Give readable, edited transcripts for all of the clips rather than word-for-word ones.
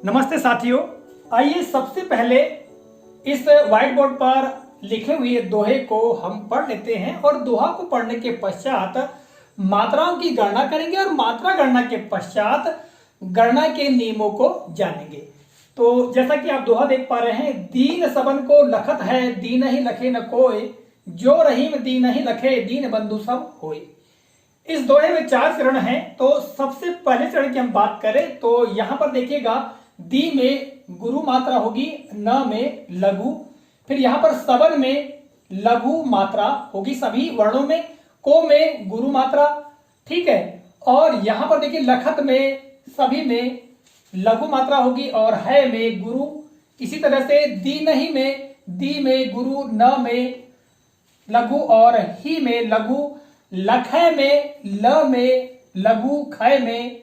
नमस्ते साथियों, आइए सबसे पहले इस व्हाइट बोर्ड पर लिखे हुए दोहे को हम पढ़ लेते हैं और दोहा को पढ़ने के पश्चात मात्राओं की गणना करेंगे और मात्रा गणना के पश्चात गणना के नियमों को जानेंगे। तो जैसा कि आप दोहा देख पा रहे हैं, दीन सबन को लखत है, दीन ही लखे न कोय, जो रहीम दीन ही लखे, दीन बंधु सब होय। इस दोहे में 4 चरण हैं। तो सबसे पहले चरण की हम बात करें तो यहां पर देखिएगा, दी में गुरु मात्रा होगी, न में लघु, फिर यहां पर सबन में लघु मात्रा होगी सभी वर्णों में, को में गुरु मात्रा, ठीक है। और यहां पर देखिए लखत में सभी में लघु मात्रा होगी और है में गुरु। इसी तरह से दी नहीं में दी में गुरु, न में लघु और ही में लघु, लखय में ल में लघु, खय में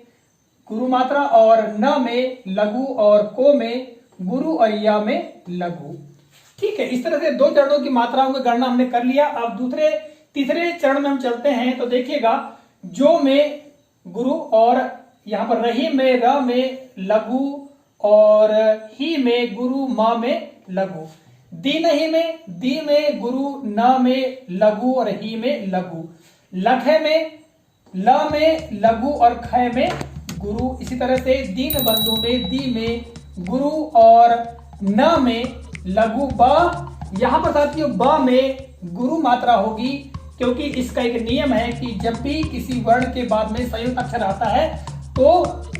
गुरु मात्रा और न में लघु और को में गुरु और या में लघु, ठीक है। इस तरह से 2 चरणों की मात्राओं की गणना हमने कर लिया। अब तीसरे चरण में हम चलते हैं तो देखिएगा, जो में गुरु और यहां पर रही में र में लघु और ही में गुरु, म में लघु, दी नहीं में दी में गुरु, न में लघु और ही में लघु, लखय में ल में लघु और खय में गुरु। इसी तरह से दीन बंधु में दी में गुरु और न में लघु, ब यहां पर साथियों ब में गुरु मात्रा होगी, क्योंकि इसका एक नियम है कि जब भी किसी वर्ण के बाद में संयुक्त अक्षर आता है तो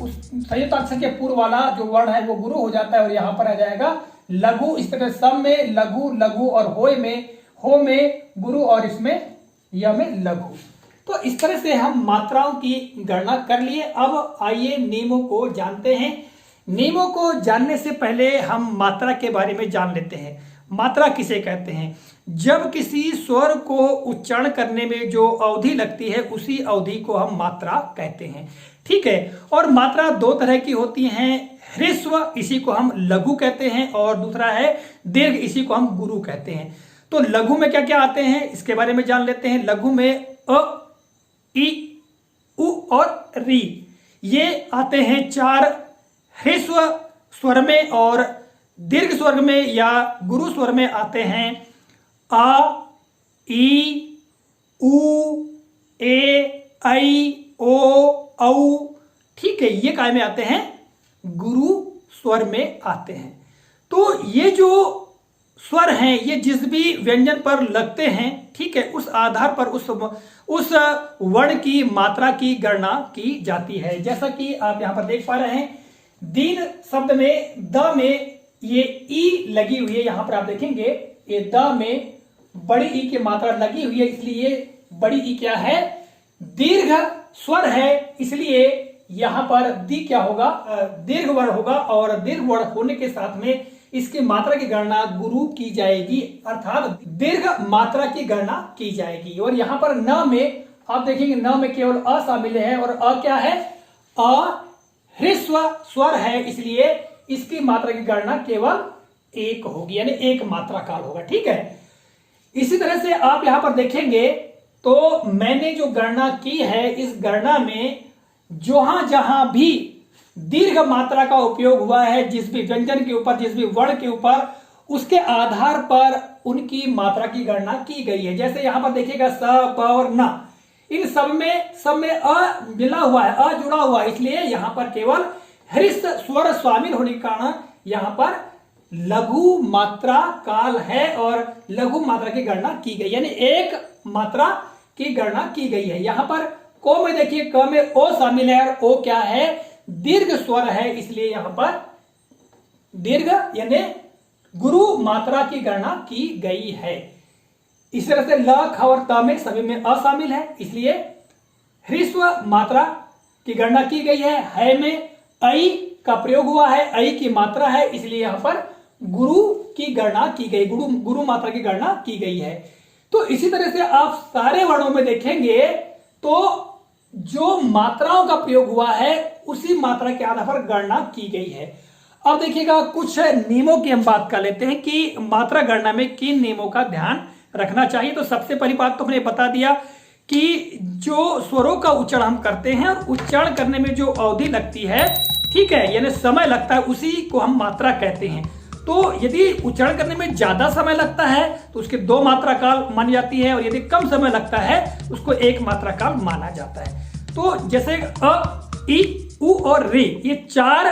उस संयुक्त अक्षर के पूर्व वाला जो वर्ण है वो गुरु हो जाता है और यहां पर आ जाएगा लघु। इस तरह सब में लघु लघु और होय में हो में गुरु और इसमें य में लघु। तो इस तरह से हम मात्राओं की गणना कर लिए। अब आइए नियमों को जानते हैं। नियमों को जानने से पहले हम मात्रा के बारे में जान लेते हैं। मात्रा किसे कहते हैं? जब किसी स्वर को उच्चारण करने में जो अवधि लगती है उसी अवधि को हम मात्रा कहते हैं, ठीक है। और मात्रा 2 तरह की होती हैं, ह्रस्व इसी को हम लघु कहते हैं और दूसरा है दीर्घ, इसी को हम गुरु कहते हैं। तो लघु में क्या क्या आते हैं इसके बारे में जान लेते हैं। लघु में अ, ई, उ और री ये आते हैं 4 ह्रस्व स्वर में, और दीर्घ स्वर में या गुरु स्वर में आते हैं आ, ई, उ, ए, ऐ, ओ, औ, ठीक है। ये काय में आते हैं? गुरु स्वर में आते हैं। तो ये जो स्वर हैं ये जिस भी व्यंजन पर लगते हैं, ठीक है, उस आधार पर उस वर्ण की मात्रा की गणना की जाती है। जैसा कि आप यहां पर देख पा रहे हैं, दीन शब्द में द में ये ई लगी हुई है। यहां पर आप देखेंगे ये द में बड़ी ई की मात्रा लगी हुई है, इसलिए बड़ी ई क्या है? दीर्घ स्वर है, इसलिए यहां पर दी क्या होगा? दीर्घ वर्ण होगा और दीर्घ वर्ण होने के साथ में इसकी मात्रा की गणना गुरु की जाएगी, अर्थात दीर्घ मात्रा की गणना की जाएगी। और यहां पर न में आप देखेंगे न में केवल अ शामिल है और अ क्या है? अ ह्रस्व स्वर है, इसलिए इसकी मात्रा की गणना केवल 1 होगी, यानी 1 मात्रा काल होगा, ठीक है। इसी तरह से आप यहां पर देखेंगे तो मैंने जो गणना की है, इस गणना में जहां जहां भी दीर्घ मात्रा का उपयोग हुआ है, जिस भी व्यंजन के ऊपर, जिस भी वर्ण के ऊपर, उसके आधार पर उनकी मात्रा की गणना की गई है। जैसे यहां पर देखिएगा स, प और न, इन सब में अ मिला हुआ है, अ जुड़ा हुआ है, इसलिए यहां पर केवल ह्रस्व स्वर शामिल होने के कारण यहां पर लघु मात्रा काल है और लघु मात्रा की गणना की गई, यानी 1 मात्रा की गणना की गई है। यहां पर को में देखिए क में ओ शामिल है और ओ क्या है? दीर्घ स्वर है, इसलिए यहां पर दीर्घ यानी गुरु मात्रा की गणना की गई है। इस तरह से ल, ख और त में सभी में अ शामिल है, इसलिए ह्रस्व मात्रा की गणना की गई है में ऐ का प्रयोग हुआ है, ऐ की मात्रा है, इसलिए यहां पर गुरु की गणना की गई, गुरु मात्रा की गणना की गई है। तो इसी तरह से आप सारे वर्णों में देखेंगे तो जो मात्राओं का प्रयोग हुआ है उसी मात्रा के आधार पर गणना की गई है। अब देखिएगा कुछ नियमों की हम बात कर लेते हैं कि मात्रा गणना में किन नियमों का ध्यान रखना चाहिए। तो सबसे पहली बात तो हमने बता दिया कि जो स्वरों का उच्चारण हम करते हैं और उच्चारण करने में जो अवधि लगती है ठीक है, यानी समय लगता है, उसी को हम मात्रा कहते हैं। तो यदि उच्चारण करने में ज्यादा समय लगता है तो उसके 2 मात्रा काल मानी जाती है, और यदि कम समय लगता है उसको 1 मात्रा काल माना जाता है। तो जैसे अ, ई, उ और री, ये 4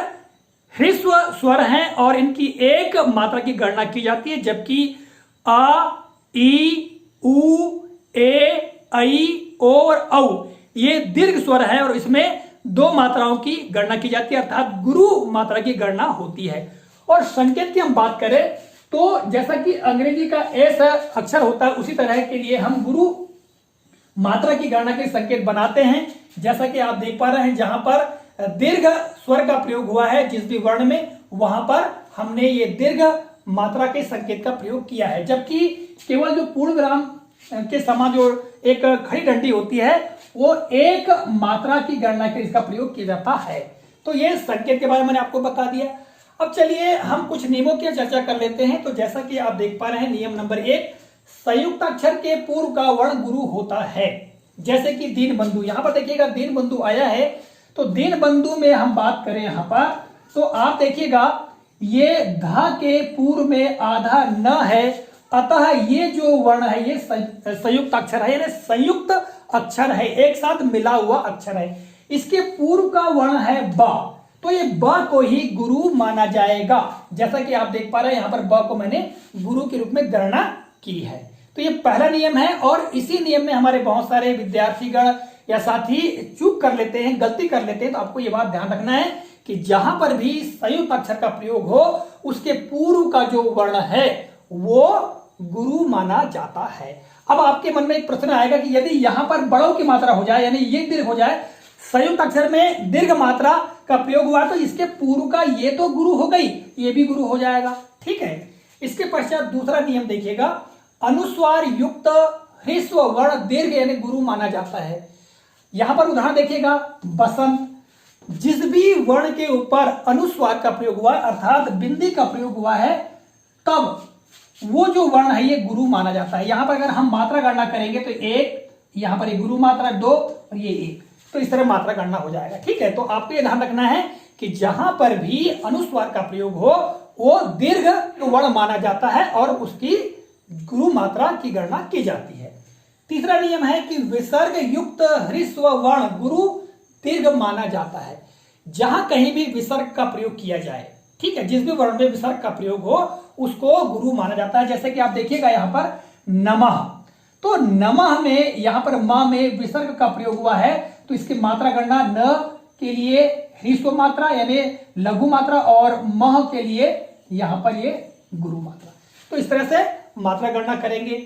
ह्रस्व स्वर हैं और इनकी 1 मात्रा की गणना की जाती है, जबकि आ, ई, उ, ए, ऐ और औ ये दीर्घ स्वर है और इसमें 2 मात्राओं की गणना की जाती है, अर्थात गुरु मात्रा की गणना होती है। और संकेत की हम बात करें तो जैसा कि अंग्रेजी का एस अक्षर होता है, उसी तरह के लिए हम गुरु मात्रा की गणना के संकेत बनाते हैं। जैसा कि आप देख पा रहे हैं, जहां पर दीर्घ स्वर का प्रयोग हुआ है जिस भी वर्ण में, वहां पर हमने ये दीर्घ मात्रा के संकेत का प्रयोग किया है, जबकि केवल जो पूर्ण विराम के समान जो एक खड़ी डंडी होती है वो 1 मात्रा की गणना के इसका प्रयोग किया जाता है। तो ये संकेत के बारे में मैंने आपको बता दिया। अब चलिए हम कुछ नियमों की चर्चा कर लेते हैं। तो जैसा कि आप देख पा रहे हैं, नियम नंबर 1, संयुक्त अक्षर के पूर्व का वर्ण गुरु होता है। जैसे कि दीन बंधु, यहां पर देखिएगा दीन बंधु आया है, तो दीन बंधु में हम बात करें यहां पर, तो आप देखिएगा ये धा के पूर्व में आधा न है, अतः ये जो वर्ण है ये संयुक्त अक्षर है, यानी संयुक्त अक्षर है, एक साथ मिला हुआ अक्षर है। इसके पूर्व का वर्ण है ब, तो ये ब को ही गुरु माना जाएगा। जैसा कि आप देख पा रहे हैं यहां पर ब को मैंने गुरु के रूप में गणना की है। तो ये पहला नियम है, और इसी नियम में हमारे बहुत सारे विद्यार्थीगण या साथी चूक कर लेते हैं, गलती कर लेते हैं। तो आपको ये बात ध्यान रखना है कि जहां पर भी संयुक्त अक्षर का प्रयोग हो उसके पूर्व का जो वर्ण है वो गुरु माना जाता है। अब आपके मन में एक प्रश्न आएगा कि यदि यहां पर बड़ों की मात्रा हो जाए, यानी ये दीर्घ हो जाए, संयुक्त अक्षर में दीर्घ मात्रा का प्रयोग हुआ, तो इसके पूर्व का ये तो गुरु हो गई, ये भी गुरु हो जाएगा। ठीक है, इसके पश्चात दूसरा नियम देखिएगा, अनुस्वार युक्त ह्रस्व वर्ण दीर्घ यानी गुरु माना जाता है। यहां पर उदाहरण देखिएगा, बसंत, जिस भी वर्ण के ऊपर अनुस्वार का प्रयोग हुआ अर्थात बिंदी का प्रयोग हुआ है, तब वो जो वर्ण है ये गुरु माना जाता है। यहां पर अगर हम मात्रा गणना करेंगे तो 1, यहां पर ये गुरु मात्रा 2 और ये 1, तो इस तरह मात्रा गणना हो जाएगा। ठीक है, तो आपको ये ध्यान रखना है कि जहां पर भी अनुस्वार का प्रयोग हो वो दीर्घ वर्ण माना जाता है और उसकी गुरु मात्रा की गणना की जाती है। तीसरा नियम है कि विसर्ग युक्त ह्रस्व वर्ण गुरु दीर्घ माना जाता है। जहां कहीं भी विसर्ग का प्रयोग किया जाए, ठीक है, जिस भी वर्ण में विसर्ग का प्रयोग हो उसको गुरु माना जाता है। जैसे कि आप देखिएगा यहां पर नमः, तो नमः में यहां पर म में विसर्ग का प्रयोग हुआ है, तो इसकी मात्रा गणना न के लिए ह्रस्व मात्रा यानी लघु मात्रा और मह के लिए यहां पर ये गुरु मात्रा। तो इस तरह से मात्रा गणना करेंगे।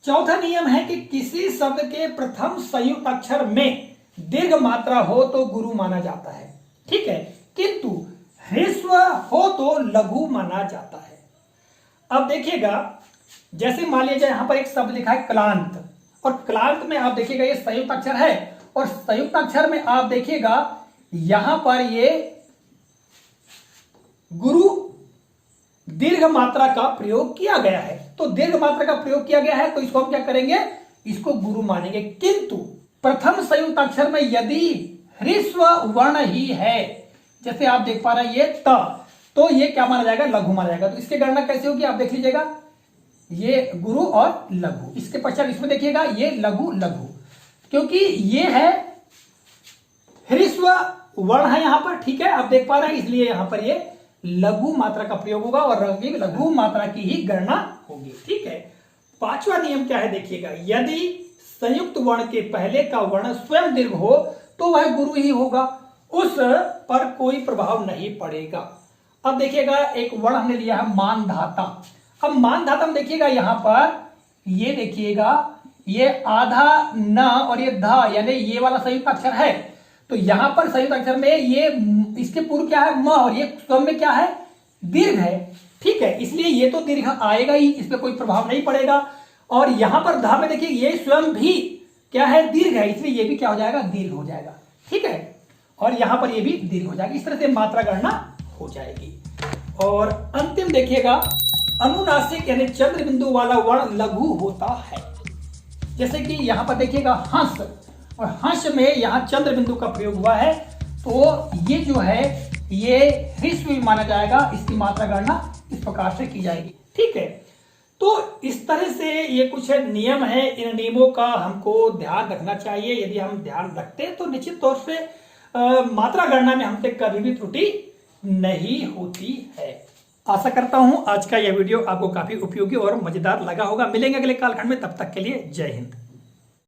चौथा नियम है कि किसी शब्द के प्रथम संयुक्त अक्षर में दीर्घ मात्रा हो तो गुरु माना जाता है। ठीक है, किंतु ह्रस्व हो तो लघु माना जाता है। अब देखिएगा, जैसे मान लीजिए यहां पर एक शब्द लिखा है क्लांत, और क्लांत में आप देखिएगा ये संयुक्त अक्षर है, और संयुक्त अक्षर में आप देखिएगा यहां पर ये गुरु दीर्घ मात्रा का प्रयोग किया गया है। तो दीर्घ मात्रा का प्रयोग किया गया है तो इसको हम क्या करेंगे, इसको गुरु मानेंगे। किंतु प्रथम संयुक्त अक्षर में यदि ह्रस्व वर्ण ही है, जैसे आप देख पा रहे हैं ये त, तो ये क्या माना जाएगा, लघु माना जाएगा। तो इसकी गणना कैसे होगी आप देख लीजिएगा, ये गुरु और लघु, इसके पश्चात इसमें देखिएगा ये लघु लघु, क्योंकि ये है ह्रस्व वर्ण है यहां पर। ठीक है, आप देख पा रहे हैं, इसलिए यहां पर ये लघु मात्रा का प्रयोग होगा और लघु मात्रा की ही गणना होगी। ठीक है, पांचवा नियम क्या है देखिएगा, यदि संयुक्त वर्ण के पहले का वर्ण स्वयं दीर्घ हो तो वह गुरु ही होगा, उस पर कोई प्रभाव नहीं पड़ेगा। अब देखिएगा एक वर्ण हमने लिया है मानधाता। अब मानधाता में देखिएगा यहां पर ये देखिएगा ये आधा न और ये ध यानी ये वाला संयुक्त अक्षर है, तो यहां पर संयुक्त अक्षर में ये इसके पूर्व क्या है म, और ये स्वयं में क्या है, दीर्घ है। ठीक है, इसलिए ये तो दीर्घ आएगा ही, इस पर कोई प्रभाव नहीं पड़ेगा। और यहां पर ध में देखिए ये स्वयं भी क्या है, दीर्घ है, इसलिए ये भी क्या हो जाएगा, दीर्घ हो जाएगा। ठीक है, और यहां पर ये भी दीर्घ हो जाएगी। इस तरह से मात्रा गणना हो जाएगी। और अंतिम देखिएगा, अनुनासिक यानी चंद्र बिंदु वाला वर्ण लघु होता है। जैसे कि यहां पर देखिएगा हंस, और हंस में यहां चंद्र बिंदु का प्रयोग हुआ है, तो ये जो है ये ह्रस्व भी माना जाएगा, इसकी मात्रा गणना इस प्रकार से की जाएगी। ठीक है, तो इस तरह से ये कुछ नियम है, इन नियमों का हमको ध्यान रखना चाहिए। यदि हम ध्यान रखते हैं तो निश्चित तौर से मात्रा गणना में हमसे कभी भी त्रुटि नहीं होती है। आशा करता हूं आज का यह वीडियो आपको काफी उपयोगी और मजेदार लगा होगा। मिलेंगे अगले कालखंड में, तब तक के लिए जय हिंद।